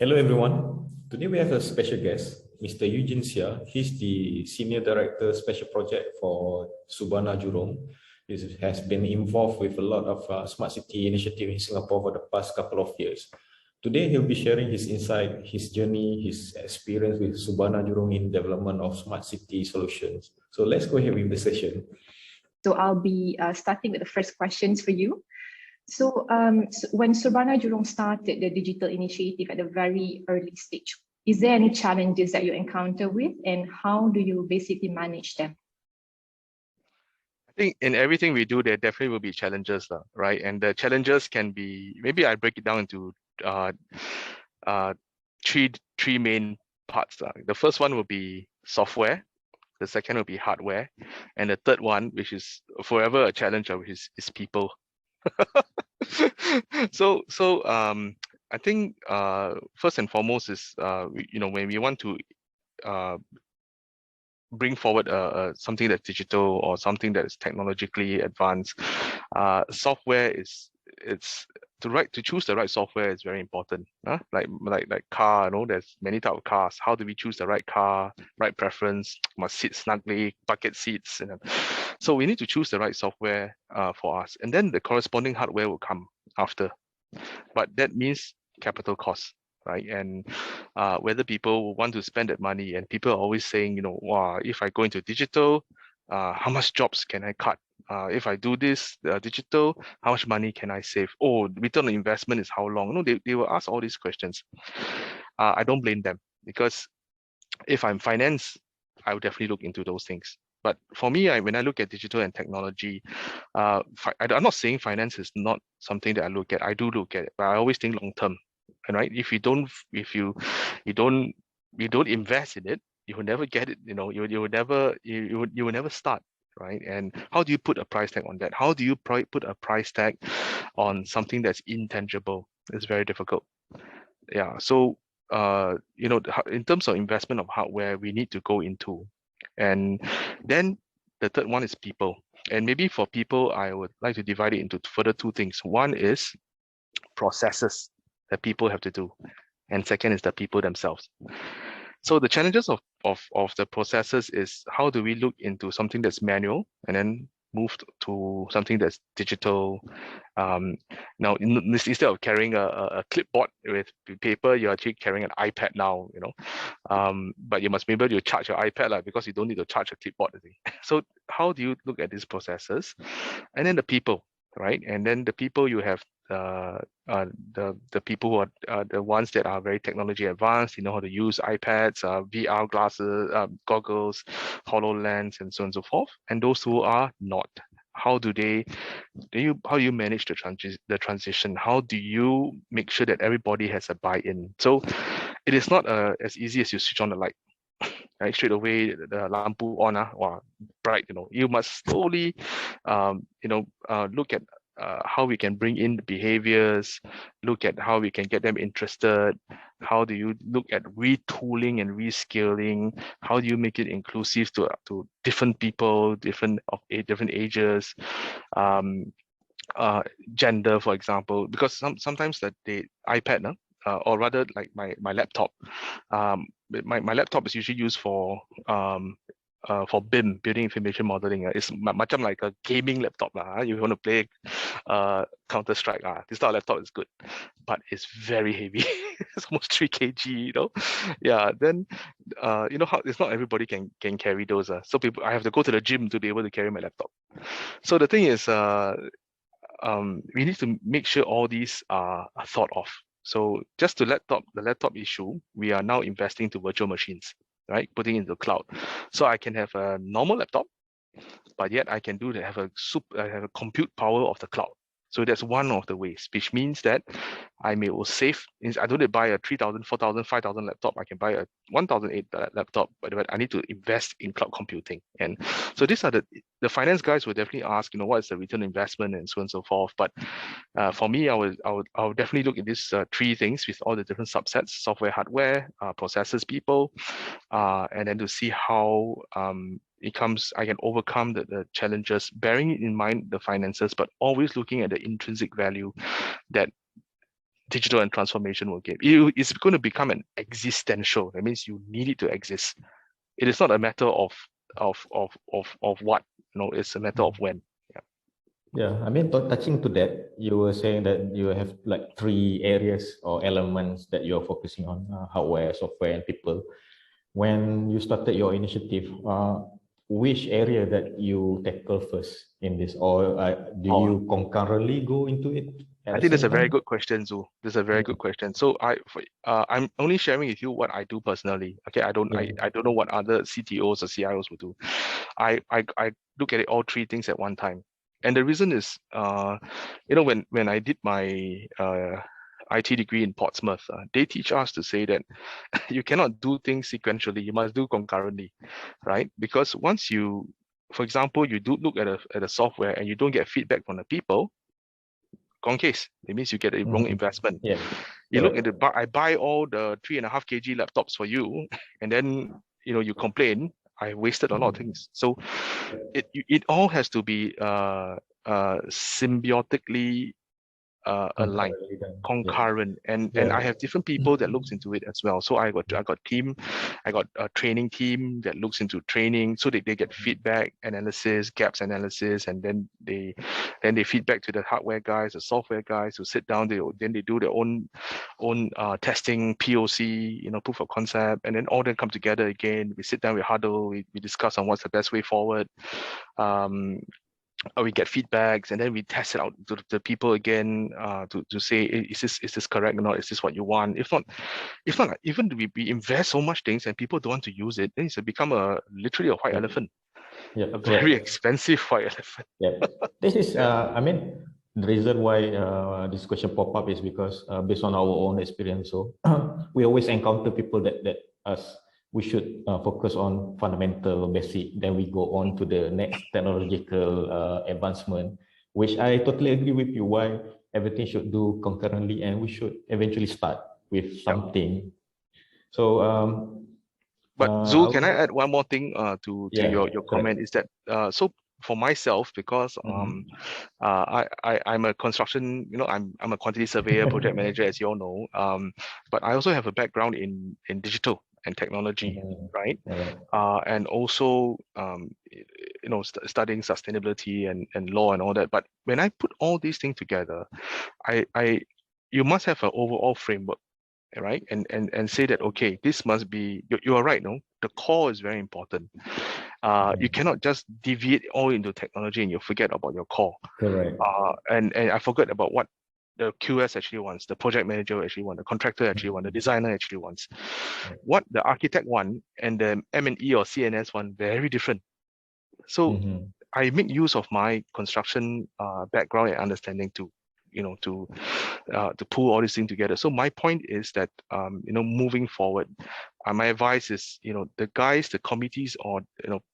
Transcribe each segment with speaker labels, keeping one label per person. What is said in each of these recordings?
Speaker 1: Hello everyone. Today we have a special guest, Mr. Eugene Seah. He's the Senior Director Special Project for Surbana Jurong. He has been involved with a lot of smart city initiative in Singapore for the past couple of years. Today he'll be sharing his insight, his journey, his experience with Surbana Jurong in development of smart city solutions. So let's go ahead with the session.
Speaker 2: So I'll be starting with the first questions for you. So when Surbana Jurong started the digital initiative at a very early stage, is there any challenges that you encounter with, and how do you basically manage them?
Speaker 3: I think in everything we do, there definitely will be challenges, right? And the challenges can be, maybe I break it down into three main parts. The first one will be software. The second will be hardware, and the third one, which is forever a challenge, is people. So I think first and foremost is when we want to bring forward something that's digital or something that is technologically advanced, software to choose the right software is very important. Like car, there's many types of cars. How do we choose the right car, right preference? Must sit snugly, bucket seats, so we need to choose the right software for us, and then the corresponding hardware will come after. But that means capital costs, right? And whether people want to spend that money, and people are always saying, wow, if I go into digital, how much jobs can I cut? If I do this digital, how much money can I save? Oh, return on investment is how long? They will ask all these questions. I don't blame them, because if I'm finance, I would definitely look into those things. But for me, when I look at digital and technology, I'm not saying finance is not something that I look at. I do look at it, but I always think long term. And right, if you don't invest in it, you will never get it. You will never start. Right? And how do you put a price tag on that? How do you put a price tag on something that's intangible? It's very difficult. Yeah. So in terms of investment of hardware, we need to go into, and then the third one is people. And maybe for people, I would like to divide it into further two things. One is processes that people have to do, and second is the people themselves. So the challenges of the processes is, how do we look into something that's manual and then move to something that's digital? Now, instead of carrying a clipboard with paper, you're actually carrying an iPad now, but you must be able to charge your iPad, because you don't need to charge a clipboard. So how do you look at these processes? And then the people, right? And then the people, you have the people who are the ones that are very technology advanced, how to use iPads, VR glasses, goggles, HoloLens, and so on and so forth. And those who are not, how do you manage the transition? How do you make sure that everybody has a buy-in? So it is not as easy as you switch on the light. Right, straight away the lampu on, wow, bright. You must slowly look at how we can bring in the behaviors, look at how we can get them interested. How do you look at retooling and rescaling? How do you make it inclusive to different people, different ages, gender, for example? Because sometimes the iPad, or rather like my laptop, my laptop is usually used for BIM, building information modeling. It's much like a gaming laptop. You want to play Counter-Strike, this type of laptop is good, but it's very heavy. It's almost 3 kg, Yeah, then how it's not everybody can carry those. So I have to go to the gym to be able to carry my laptop. So the thing is, we need to make sure all these are thought of. So just the laptop issue, we are now investing to virtual machines, right? Putting into the cloud. So I can have a normal laptop, but yet I can have a compute power of the cloud. So that's one of the ways, which means that I will save. I don't need to buy a 3,000, 4,000, 5,000 laptop. I can buy a 1,008 laptop, but I need to invest in cloud computing. And so these are the finance guys will definitely ask, what is the return on investment and so on and so forth. But for me, I would definitely look at these three things with all the different subsets: software, hardware, processes, people, and then to see how I can overcome the challenges, bearing in mind the finances, but always looking at the intrinsic value that digital and transformation will give. It's going to become an existential. That means you need it to exist. It is not a matter of what. No, it's a matter of when.
Speaker 1: Yeah, I mean, touching to that, you were saying that you have like three areas or elements that you're focusing on, hardware, software, and people. When you started your initiative, which area that you tackle first in this, or do you concurrently go into it at
Speaker 3: I
Speaker 1: the
Speaker 3: think that's
Speaker 1: same
Speaker 3: a very
Speaker 1: time?
Speaker 3: good question, Zul. That's a very good question. So I'm only sharing with you what I do personally. Okay, I don't know what other CTOs or CIOs would do. I look at it all three things at one time. And the reason is, when I did my IT degree in Portsmouth, they teach us to say that you cannot do things sequentially. You must do concurrently, right? Because once you, for example, you do look at a software and you don't get feedback from the people, gone case. It means you get a wrong investment.
Speaker 1: Yeah.
Speaker 3: You look at I buy all the 3.5 kg laptops for you, and then you complain. I wasted a lot of things. So it all has to be symbiotically aligned, concurrent, and I have different people that looks into it as well. So I got a training team that looks into training, so that they get feedback analysis, gaps analysis, and then they feedback to the hardware guys, the software guys who sit down. Then they do their own testing, POC, proof of concept, and then all them come together again. We sit down, we huddle, we discuss on what's the best way forward. We get feedbacks, and then we test it out to the people again to say, is this correct or not? Is this what you want? If not, even we invest so much things and people don't want to use it, then it's become literally a white elephant. A very expensive white elephant.
Speaker 1: Yeah, this is I mean, the reason why this question pop up is because based on our own experience, so we always encounter people that us we should focus on fundamental basic, then we go on to the next technological advancement, which I totally agree with you, why everything should do concurrently and we should eventually start with something. So
Speaker 3: but Zul, can I add one more thing to your comment? Is that so for myself, because I'm a construction, I'm a quantity surveyor, project manager, as you all know. But I also have a background in digital and technology, right? And also studying sustainability and law and all that. But when I put all these things together, you must have an overall framework, right? And say that, okay, this must be, you are right, no? The core is very important. You cannot just deviate all into technology and you forget about your core.
Speaker 1: Correct.
Speaker 3: And I forgot about what the QS actually wants, the project manager actually wants, the contractor actually wants, the designer actually wants. What the architect wants and the M&E or CNS want, very different. So I make use of my construction background and understanding to pull all these things together. So my point is that moving forward, my advice is the committees or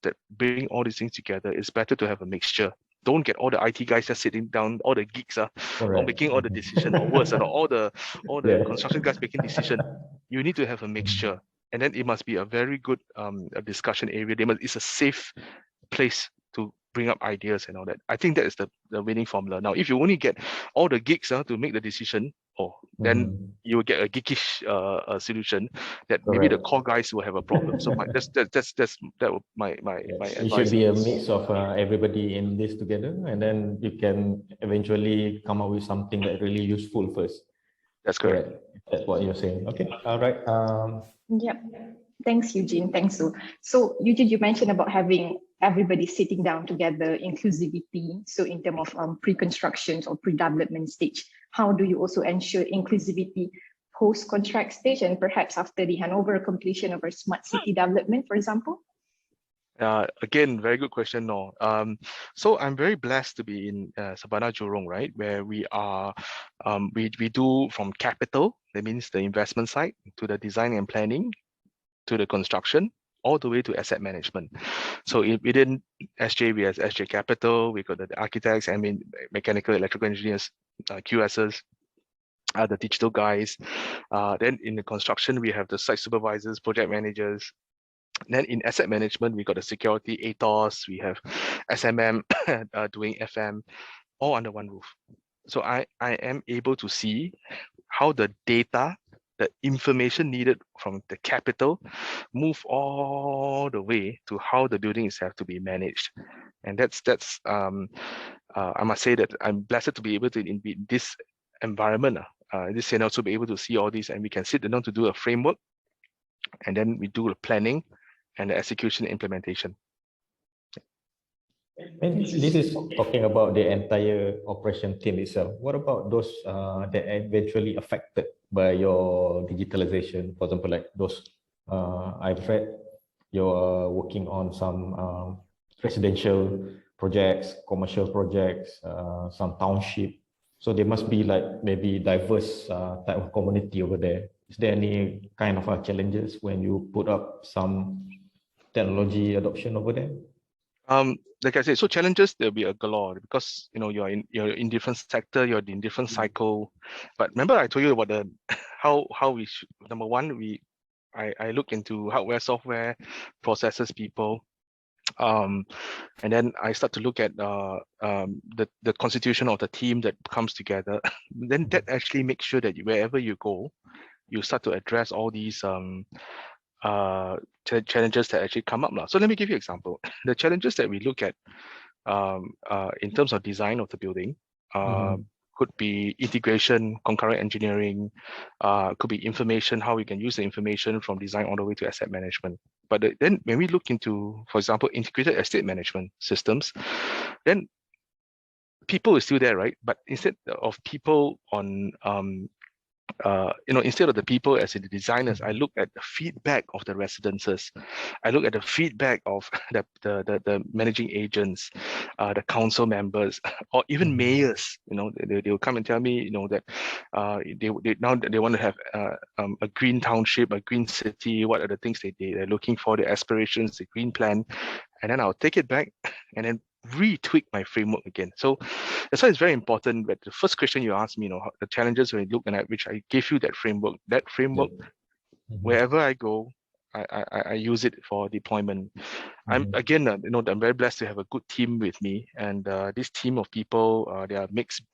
Speaker 3: that bring all these things together, is better to have a mixture. Don't get all the IT guys just sitting down, all the geeks are making all the decision, or worse, all the construction guys making decision. You need to have a mixture, and then it must be a very good a discussion area. It's a safe place to bring up ideas and all that. I think that is the winning formula. Now, if you only get all the geeks to make the decision, then you will get a geekish solution that maybe the core guys will have a problem. So my advice.
Speaker 1: It should be a mix of everybody in this together, and then you can eventually come up with something that really useful first.
Speaker 3: That's correct.
Speaker 1: That's what you're saying. Okay. All right.
Speaker 2: Yeah. Thanks, Eugene. Thanks, Sue. So, Eugene, you mentioned about having everybody sitting down together, inclusivity. So, in terms of pre-construction or pre-development stage, how do you also ensure inclusivity post-contract stage and perhaps after the handover completion of our smart city development, for example?
Speaker 3: Again, very good question, no. So I'm very blessed to be in Surbana Jurong, right, where we are, we do from capital, that means the investment side, to the design and planning, to the construction, all the way to asset management. So within SJ, we have SJ Capital, we got the architects, mechanical, electrical engineers, QSs, the digital guys. Then in the construction, we have the site supervisors, project managers. Then in asset management, we got the security, ATOS, we have SMM doing FM, all under one roof. So I am able to see how the data, the information needed from the capital move all the way to how the building itself to be managed. And that's I must say that I'm blessed to be able to be in this environment, this and also be able to see all these, and we can sit down to do a framework, and then we do the planning and the execution implementation.
Speaker 1: And this is talking about the entire operation team itself. What about those that are eventually affected by your digitalization? For example, like those I've read you're working on some residential projects, commercial projects, some township. So there must be like maybe diverse type of community over there. Is there any kind of challenges when you put up some technology adoption over there?
Speaker 3: Like I said, so challenges there'll be a galore because you're in different sector, you're in different cycle. But remember I told you about the how we should, number one, I look into hardware, software, processes, people. And then I start to look at the constitution of the team that comes together. Then that actually makes sure that wherever you go, you start to address all these challenges that actually come up now. So let me give you an example. The challenges that we look at in terms of design of the building could be integration, concurrent engineering, could be information, how we can use the information from design all the way to asset management. But then when we look into, for example, integrated estate management systems, then people is still there, right? But instead of people on instead of the people as in the designers, I look at the feedback of the residences. I look at the feedback of the managing agents, the council members, or even mayors. They will come and tell me, that they want to have a green township, a green city. What are the things they're looking for, the aspirations, the green plan, and then I'll take it back and then retweak my framework again. So that's why it's very important that the first question you asked me, the challenges when you look at which I gave you that framework, wherever I go, I use it for deployment. I'm very blessed to have a good team with me, and this team of people, they are mixed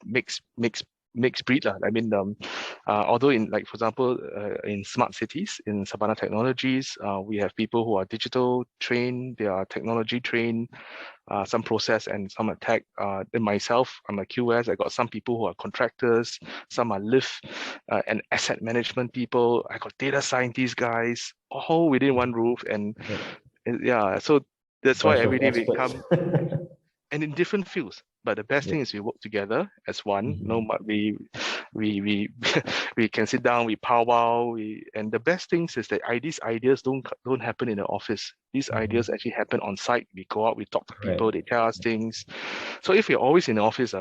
Speaker 3: breed. I mean, although in, like, for example, in smart cities, in Surbana Technologies, we have people who are digital trained, they are technology trained, some process and some are tech. Then myself, I'm a QS. I got some people who are contractors, some are lift and asset management people. I got data scientist guys, all within one roof. And yeah, so that's why every day we come and in different fields. But the best thing is we work together as one. We can sit down, we powwow, and the best things is that these ideas don't happen in the office. These ideas actually happen on site. We go out, we talk to people, they tell us things. So if you're always in the office,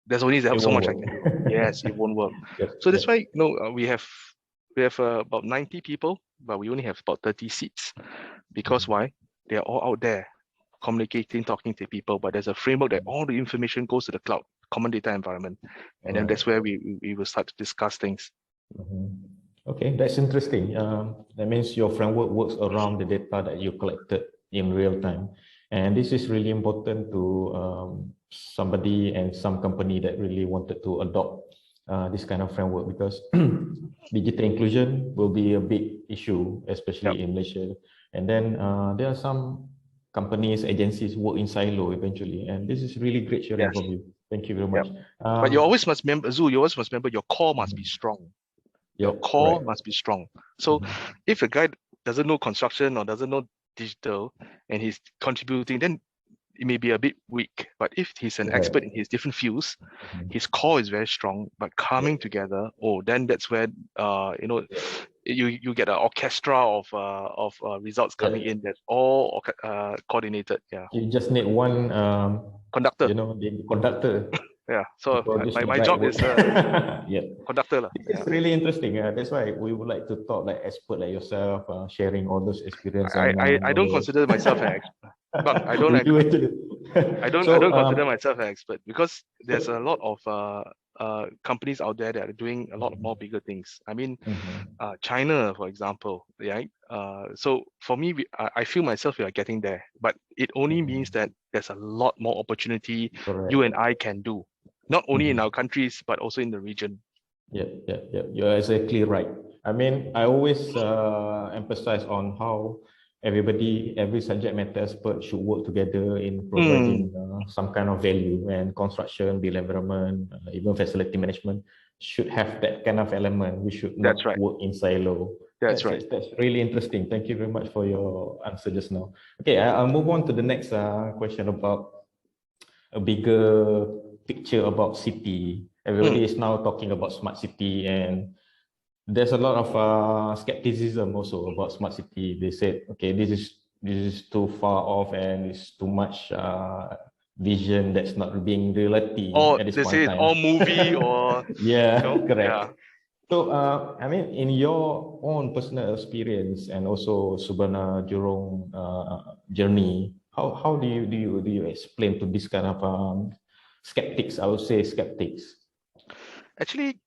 Speaker 3: there's only so much I can do. Yes, it won't work. So that's why we have about 90 people, but we only have about 30 seats. Because why? They're all out there communicating, talking to people, but there's a framework that all the information goes to the cloud, common data environment. And then that's where we will start to discuss things.
Speaker 1: Okay, that's interesting. That means your framework works around the data that you collected in real time. And this is really important to somebody and some company that really wanted to adopt this kind of framework, because digital inclusion will be a big issue, especially in Malaysia. And then there are some companies, agencies work in silo eventually, and this is really great sharing from you. Thank you very much.
Speaker 3: But you always must remember, Zul, you always must remember your core must be strong. Your core must be strong. So if a guy doesn't know construction or doesn't know digital and he's contributing, then it may be a bit weak. But if he's an expert in his different fields, his core is very strong, but coming together, then that's where you get an orchestra of results coming in that's all coordinated.
Speaker 1: You just need one
Speaker 3: conductor.
Speaker 1: The conductor.
Speaker 3: So my job is conductor.
Speaker 1: It's really interesting. That's why we would like to talk like expert like yourself, sharing all those experiences.
Speaker 3: I don't consider myself an expert. But I don't consider myself an expert because there's a lot of companies out there that are doing a lot more bigger things. I mean, China, for example, right? So for me, I feel myself we are getting there, but it only means that there's a lot more opportunity you and I can do, not only in our countries, but also in the region.
Speaker 1: Yeah. You're exactly right. I mean, I always emphasize on how every subject matter expert should work together in providing some kind of value, and construction, build environment, even facility management should have that kind of element. We should
Speaker 3: That's
Speaker 1: not
Speaker 3: right.
Speaker 1: work in silo.
Speaker 3: That's right.
Speaker 1: That's really interesting. Thank you very much for your answer just now. Okay, I'll move on to the next question about a bigger picture about city. Everybody is now talking about smart city, and there's a lot of skepticism also about smart city. They said, okay, this is too far off and it's too much vision that's not being reality
Speaker 3: Or
Speaker 1: at this
Speaker 3: they
Speaker 1: point
Speaker 3: say
Speaker 1: in
Speaker 3: it's
Speaker 1: time.
Speaker 3: all movie, or
Speaker 1: Yeah,
Speaker 3: yeah.
Speaker 1: correct. So, I mean, in your own personal experience and also Surbana Jurong journey, how do you explain to this kind of skeptics? I would say skeptics.
Speaker 3: Actually,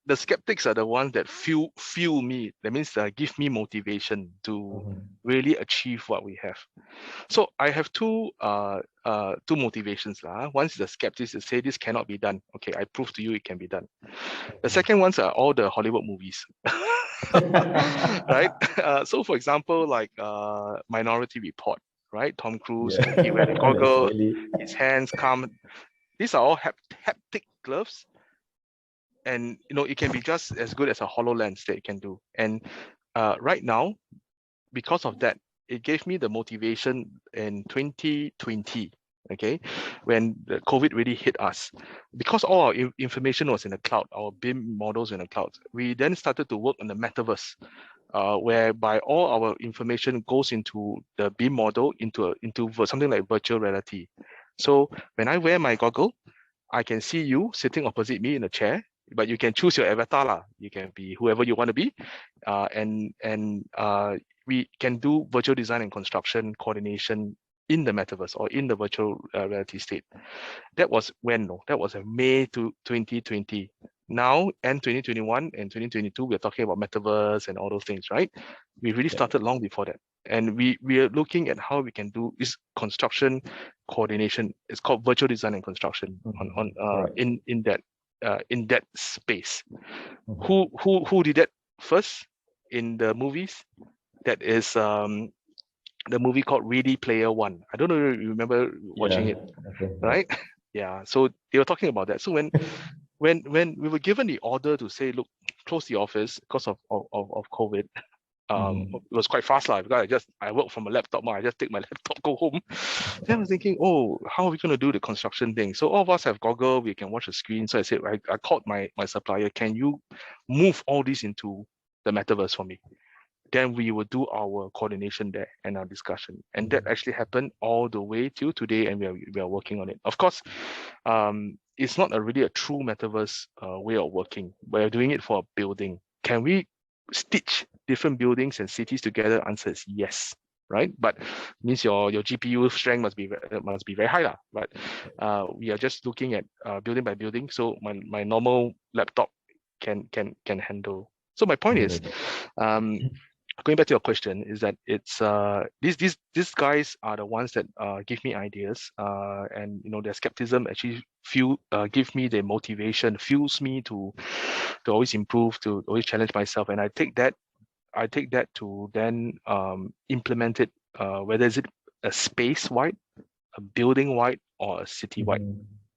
Speaker 3: the skeptics are the ones that fuel me. That means give me motivation to really achieve what we have. So I have two motivations. One is the skeptics to say this cannot be done. Okay, I prove to you it can be done. The second ones are all the Hollywood movies. Right? So for example, like Minority Report, right? Tom Cruise,
Speaker 1: Yeah,
Speaker 3: he wear the
Speaker 1: that's
Speaker 3: goggle,
Speaker 1: really.
Speaker 3: his hands come. These are all haptic gloves, and it can be just as good as a HoloLens that it can do. And right now, because of that, it gave me the motivation in 2020, okay, when the COVID really hit us. Because all our information was in the cloud, our BIM models in the cloud, we then started to work on the metaverse, whereby all our information goes into the BIM model into something like virtual reality. So when I wear my goggle, I can see you sitting opposite me in a chair, but you can choose your avatar lah. You can be whoever you want to be, and we can do virtual design and construction coordination in the metaverse or in the virtual reality state. That was when? No, that was in May 2020. Now, end 2021 and 2022, we're talking about metaverse and all those things, right? We really started long before that. And we are looking at how we can do this construction coordination. It's called virtual design and construction in that space. Who did that first in the movies? That is the movie called Ready Player One. I don't know if you remember watching it, right? Yeah. So they were talking about that. So when we were given the order to say, look, close the office because of COVID, it was quite fast lah, because I work from a laptop. I just take my laptop, go home. Then I was thinking, oh, how are we going to do the construction thing? So all of us have goggle, we can watch the screen. So I said, I called my supplier, can you move all this into the metaverse for me? Then we will do our coordination there and our discussion. And that actually happened all the way till today, and we are working on it. Of course, it's not really a true metaverse way of working. We're doing it for a building. Can we stitch different buildings and cities together? Answer is yes, right? But means your GPU strength must be very high lah. But we are just looking at building by building. So my normal laptop can handle. So my point is, going back to your question, is that it's these guys are the ones that give me ideas, and their skepticism actually give me the motivation, fuels me to always improve, to always challenge myself, and I take that to then implement it, whether is it a space wide, a building wide, or a city wide,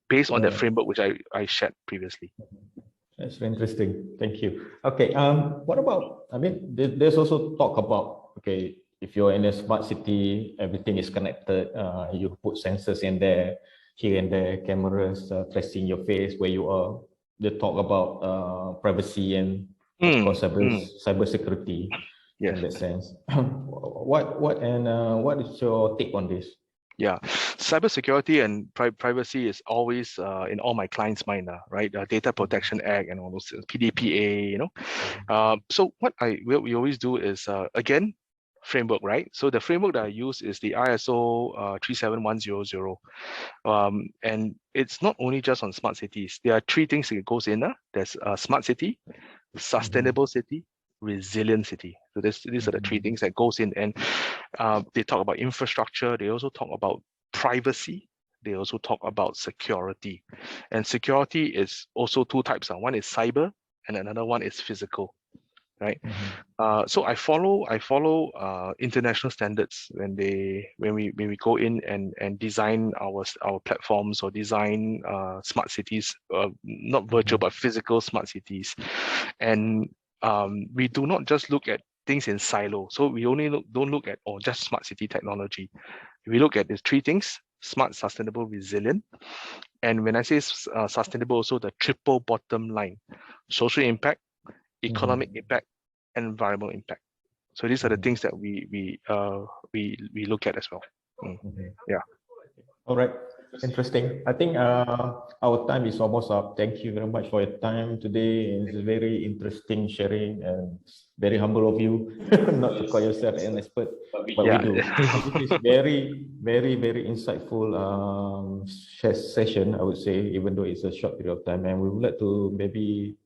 Speaker 3: based on that framework which I shared previously.
Speaker 1: That's very interesting. Thank you. Okay. What about? I mean, there's also talk about, okay, if you're in a smart city, everything is connected. You put sensors in there, here and there, cameras tracing your face where you are. They talk about privacy and of course cyber security.
Speaker 3: Yes.
Speaker 1: In that sense. What is your take on this?
Speaker 3: Yeah, cybersecurity and privacy is always in all my clients' mind, right? Data Protection Act and all those PDPA, So what we always do is again, framework, right? So the framework that I use is the ISO 37100, and it's not only just on smart cities. There are three things that goes in. There's smart city, sustainable city, resilient city. So these are the three things that goes in, and they talk about infrastructure. They also talk about privacy. They also talk about security, and security is also two types. One is cyber, and another one is physical, right? So I follow international standards when we go in and design our platforms or design smart cities, not virtual but physical smart cities, and we do not just look at things in silo. So we only don't look at just smart city technology. We look at the three things: smart, sustainable, resilient. And when I say sustainable, also the triple bottom line: social impact, economic impact, and environmental impact. So these are the things that we look at as well. Yeah.
Speaker 1: All right. Interesting. I think our time is almost up. Thank you very much for your time today. It's a very interesting sharing and very humble of you not to call yourself an expert, but we do. This is very, very, very insightful session, I would say, even though it's a short period of time. And we would like to maybe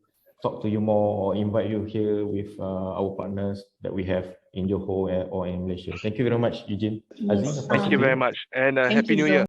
Speaker 1: talk to you more or invite you here with our partners that we have in Johor or in Malaysia. Thank you very much, Eugene.
Speaker 2: Yes,
Speaker 1: Aziz,
Speaker 3: Thank you very much, and
Speaker 2: thank
Speaker 3: Happy
Speaker 2: you
Speaker 3: New
Speaker 2: so
Speaker 3: Year.